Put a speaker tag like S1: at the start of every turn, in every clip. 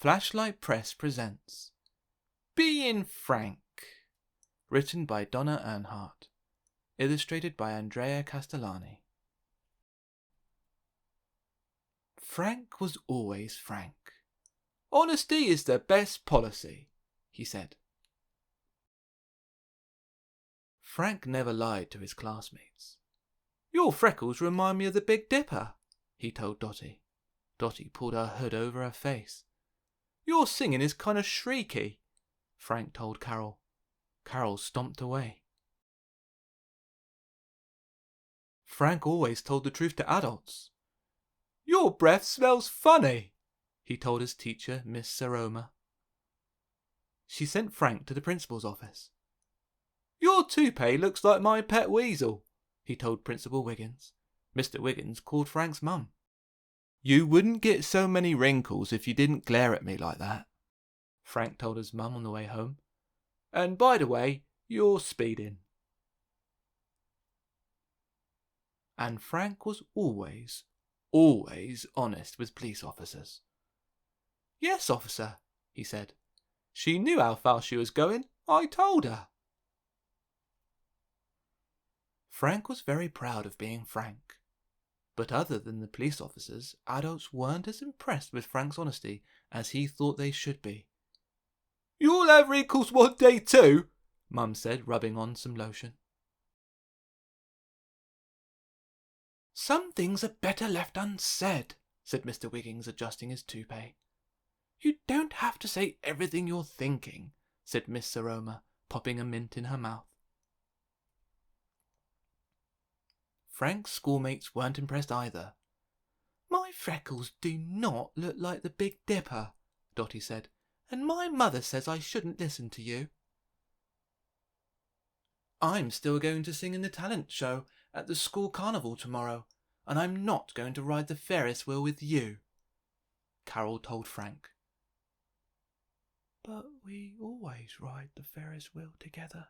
S1: Flashlight Press presents Being Frank, written by Donna Earnhardt, illustrated by Andrea Castellani. Frank was always frank. "Honesty is the best policy," he said. Frank never lied to his classmates. "Your freckles remind me of the Big Dipper," he told Dottie. Dottie pulled her hood over her face. "Your singing is kind of shrieky," Frank told Carol. Carol stomped away. Frank always told the truth to adults. "Your breath smells funny," he told his teacher, Miss Saroma. She sent Frank to the principal's office. "Your toupee looks like my pet weasel," he told Principal Wiggins. Mr. Wiggins called Frank's mum. "You wouldn't get so many wrinkles if you didn't glare at me like that," Frank told his mum on the way home. "And by the way, you're speeding." And Frank was always honest with police officers. "Yes, officer," he said. "She knew how fast she was going. I told her." Frank was very proud of being Frank. But other than the police officers, adults weren't as impressed with Frank's honesty as he thought they should be. "You'll have wrinkles one day too," Mum said, rubbing on some lotion. "Some things are better left unsaid," said Mr. Wiggins, adjusting his toupee. "You don't have to say everything you're thinking," said Miss Saroma, popping a mint in her mouth. Frank's schoolmates weren't impressed either. "My freckles do not look like the Big Dipper," Dottie said, "and my mother says I shouldn't listen to you." "I'm still going to sing in the talent show at the school carnival tomorrow, and I'm not going to ride the Ferris wheel with you," Carol told Frank. "But we always ride the Ferris wheel together,"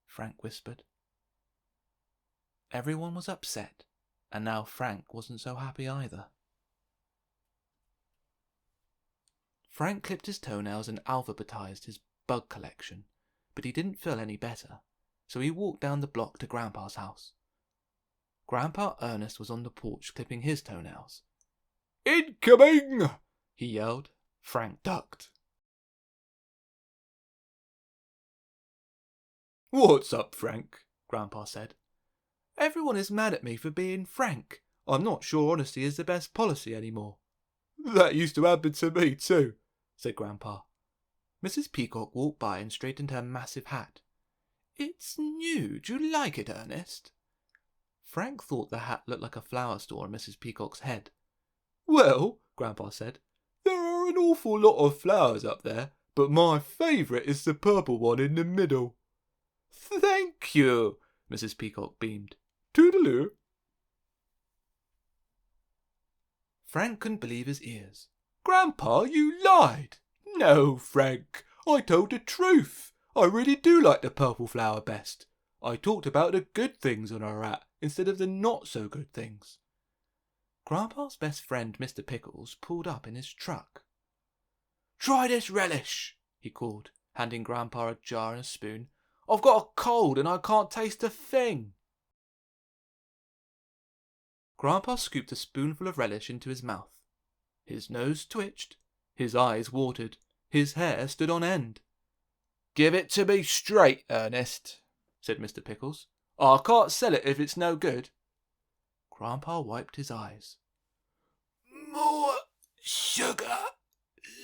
S1: Frank whispered. Everyone was upset, and now Frank wasn't so happy either. Frank clipped his toenails and alphabetized his bug collection, but he didn't feel any better, so he walked down the block to Grandpa's house. Grandpa Ernest was on the porch clipping his toenails. "Incoming!" he yelled. Frank ducked. "What's up, Frank?" Grandpa said. "Everyone is mad at me for being frank. I'm not sure honesty is the best policy anymore." "That used to happen to me too," said Grandpa. Mrs. Peacock walked by and straightened her massive hat. "It's new. Do you like it, Ernest?" Frank thought the hat looked like a flower store on Mrs. Peacock's head. "Well," Grandpa said, "there are an awful lot of flowers up there, but my favourite is the purple one in the middle." "Thank you," Mrs. Peacock beamed. "Toodaloo." Frank couldn't believe his ears. "Grandpa, you lied!" "No, Frank, I told the truth. I really do like the purple flower best. I talked about the good things on our hat instead of the not-so-good things." Grandpa's best friend, Mr. Pickles, pulled up in his truck. "Try this relish," he called, handing Grandpa a jar and a spoon. "I've got a cold and I can't taste a thing." Grandpa scooped a spoonful of relish into his mouth. His nose twitched, his eyes watered, his hair stood on end. "Give it to me straight, Ernest," said Mr. Pickles. "I can't sell it if it's no good." Grandpa wiped his eyes. "More sugar,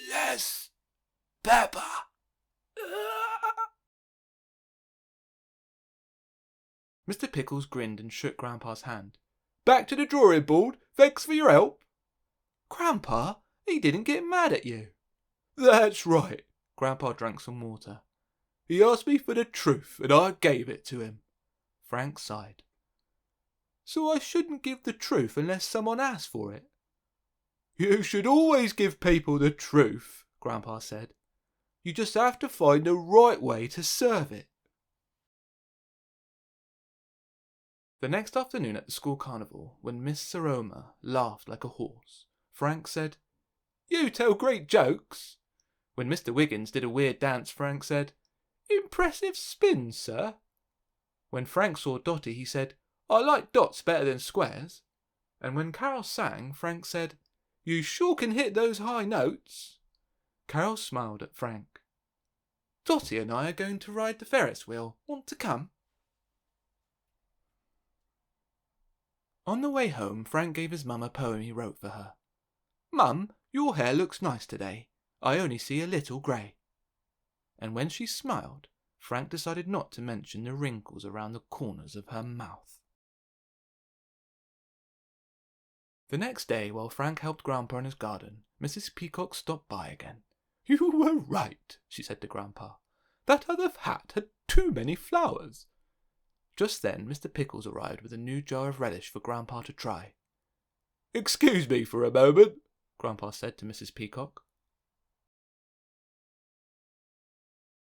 S1: less pepper." Mr. Pickles grinned and shook Grandpa's hand. "Back to the drawing board. Thanks for your help." "Grandpa, he didn't get mad at you." "That's right." Grandpa drank some water. "He asked me for the truth, and I gave it to him." Frank sighed. "So I shouldn't give the truth unless someone asks for it?" "You should always give people the truth," Grandpa said. "You just have to find the right way to serve it." The next afternoon at the school carnival, when Miss Saroma laughed like a horse, Frank said, You tell great jokes. When Mr. Wiggins did a weird dance, Frank said, Impressive spin, sir. When Frank saw Dotty, he said, I like dots better than squares. And when Carol sang, Frank said, You sure can hit those high notes. Carol smiled at Frank. Dotty and I are going to ride the Ferris wheel. Want to come? On the way home, Frank gave his mum a poem he wrote for her. Mum, your hair looks nice today. I only see a little grey. And when she smiled, Frank decided not to mention the wrinkles around the corners of her mouth. The next day, while Frank helped Grandpa in his garden, Mrs. Peacock stopped by again. You were right, she said to Grandpa. That other hat had too many flowers. Just then, Mr. Pickles arrived with a new jar of relish for Grandpa to try. Excuse me for a moment, Grandpa said to Mrs. Peacock.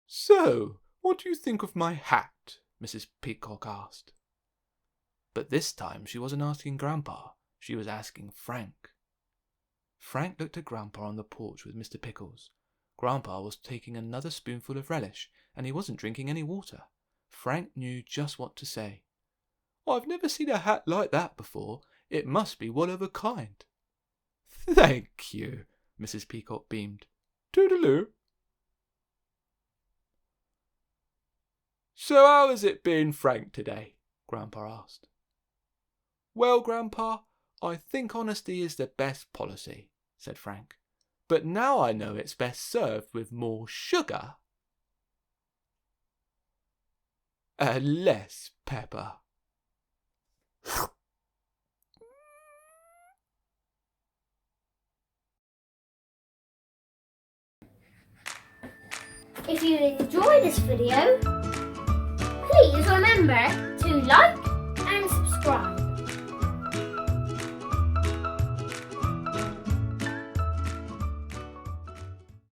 S1: So, what do you think of my hat? Mrs. Peacock asked. But this time she wasn't asking Grandpa, she was asking Frank. Frank looked at Grandpa on the porch with Mr. Pickles. Grandpa was taking another spoonful of relish, and he wasn't drinking any water. Frank knew just what to say. I've never seen a hat like that before. It must be one of a kind. Thank you, Mrs. Peacock beamed. Toodaloo. So how has it been, Frank, today? Grandpa asked. Well, Grandpa, I think honesty is the best policy, said Frank. But now I know it's best served with more sugar and less pepper.
S2: If you enjoyed this video, please remember to like,